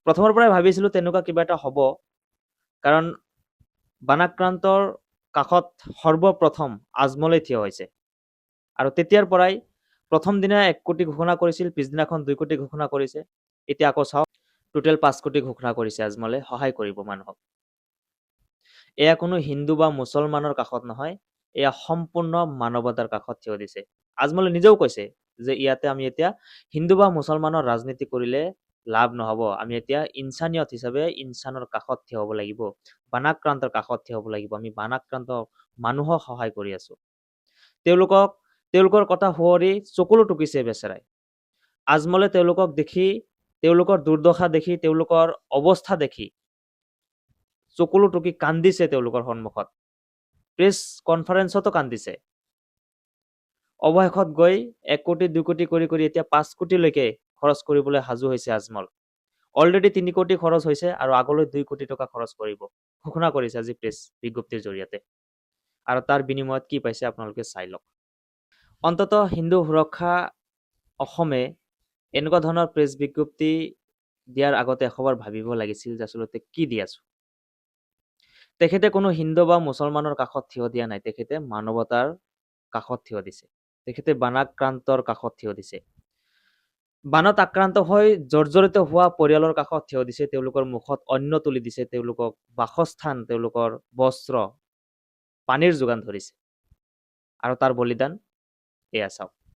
প্ৰথমৰ পৰাই ভাবিছিলোঁ তেনেকুৱা কিবা এটা হ'ব, কাৰণ বানাক্ৰান্তৰ কাষত সৰ্বপ্ৰথম আজমলে থিয় হৈছে। আৰু তেতিয়াৰ পৰাই প্ৰথম দিনা 1 কোটি ঘোষণা কৰিছিল, পিছদিনাখন 2 কোটি ঘোষণা কৰিছে। এতিয়া আকৌ চাওক, টোটেল 5 কোটি ঘোষণা কৰিছে আজমলে, সহায় কৰিব মানুহক। এয়া কোনো হিন্দু বা মুছলমানৰ কাষত নহয়, এয়া সম্পূৰ্ণ মানৱতাৰ কাষত থিয় দিছে। আজমলে নিজেও কৈছে যে ইয়াতে আমি এতিয়া হিন্দু বা মুছলমানৰ ৰাজনীতি কৰিলে লাভ নহ'ব, আমি এতিয়া ইনচানিয়ত হিচাপে ইনচানৰ কাষত থিয় হ'ব লাগিব, বানাক্ৰান্তৰ কাষত থিয় হ'ব লাগিব, আমি বানাক্ৰান্ত মানুহক সহায় কৰি আছো। তেওঁলোকৰ কথা শুৱৰি চকুলো টুকিছে বেচেৰাই। আজমলে তেওঁলোকক দেখি, তেওঁলোকৰ দুৰ্দশা দেখি, তেওঁলোকৰ অৱস্থা দেখি চকুলো টুকি কান্দিছে তেওঁলোকৰ সন্মুখত। প্ৰেছ কনফাৰেন্সতো কান্দিছে। অৱশেষত গৈ 1 কোটি 2 কোটি কৰি কৰি এতিয়া 5 কোটিলৈকে খৰচ কৰিবলৈ সাজু হৈছে আজমল। অলৰেডি 3 কোটি খৰচ হৈছে আৰু আগলৈ 2 কোটি টকা খৰচ কৰিব ঘোষণা কৰিছে আজি প্ৰেছ বিজ্ঞপ্তিৰ জৰিয়তে। আৰু তাৰ বিনিময়ত কি পাইছে আপোনালোকে চাই লওক। অন্তত হিন্দু সুৰক্ষা অসমে এনেকুৱা ধৰণৰ প্ৰেছ বিজ্ঞপ্তি দিয়াৰ আগতে এশবাৰ ভাবিব লাগিছিল যে আচলতে কি দি আছো। তেখেতে কোনো হিন্দু বা মুছলমানৰ কাষত থিয় দিয়া নাই, তেখেতে মানৱতাৰ কাষত থিয় দিছে। তেখেতে বানাক্ৰান্তৰ কাষত থিয় দিছে। বানত আক্ৰান্ত হৈ জৰ্জৰিত হোৱা পৰিয়ালৰ কাষত থিয় দিছে, তেওঁলোকৰ মুখত অন্ন তুলি দিছে, তেওঁলোকক বাসস্থান, তেওঁলোকৰ বস্ত্ৰ, পানীৰ যোগান ধৰিছে। আৰু তাৰ বলিদান এয়া চাওক।